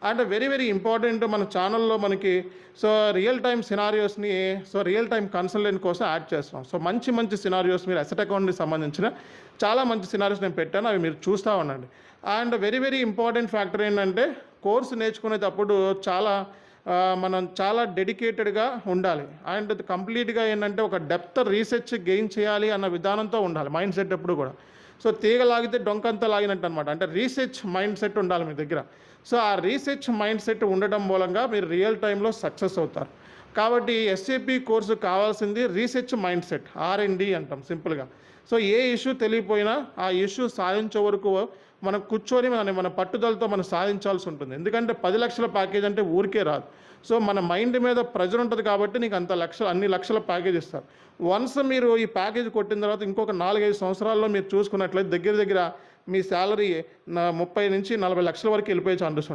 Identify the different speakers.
Speaker 1: And very very important మన ఛానల్‌లో మనకి సో రియల్ టైమ్ సినారియోస్‌ని రియల్ టైమ్ కన్సల్టెంట్ కోసం యాడ్ చేస్తున్నాం. సో మంచి మంచి సినారియోస్ మీరు అసెట్ అకౌంట్‌కి సంబంధించిన చాలా మంచి సినారియోస్ నేను పెట్టాను. అవి మీరు చూస్తా ఉండండి. And very very important factor ఏంటంటే కోర్స్ నేర్చుకునేటప్పుడు మనం చాలా డెడికేటెడ్‌గా ఉండాలి. అండ్ కంప్లీట్‌గా ఏంటంటే ఒక డెప్త్ రీసెర్చ్ గెయిన్ చేయాలి అన్న విధానంతో ఉండాలి మైండ్ సెట్ ఎప్పుడు కూడా. సో తీగ లాగితే డొంకంతా లాగినట్టు అనమాట. అంటే రీసెర్చ్ మైండ్ సెట్ ఉండాలి మీ దగ్గర. సో ఆ రీసెర్చ్ మైండ్ సెట్ ఉండడం మూలంగా మీరు రియల్ టైంలో సక్సెస్ అవుతారు. కాబట్టి ఎస్ఏపి కోర్సు కావాల్సింది రీసెర్చ్ మైండ్ సెట్, ఆర్ఎండి అంటాం సింపుల్గా. సో ఏ ఇష్యూ తెలియపోయినా ఆ ఇష్యూ సాధించే వరకు మనం కూర్చొని మన పట్టుదలతో మనం సాధించాల్సి ఉంటుంది. ఎందుకంటే 10 లక్షల ప్యాకేజ్ అంటే ఊరికే రాదు. సో మన మైండ్ మీద ప్రెజర్ ఉంటుంది కాబట్టి నీకు అన్ని లక్షల ప్యాకేజ్ ఇస్తారు. వన్స్ మీరు ఈ ప్యాకేజ్ కొట్టిన తర్వాత ఇంకొక 4, 5 సంవత్సరాల్లో మీరు చూసుకున్నట్లయితే దగ్గర దగ్గర మీ శాలరీ 30 నుంచి 40 లక్షల వరకు వెళ్ళిపోయే ఛాన్సెస్ ఉంటుంది.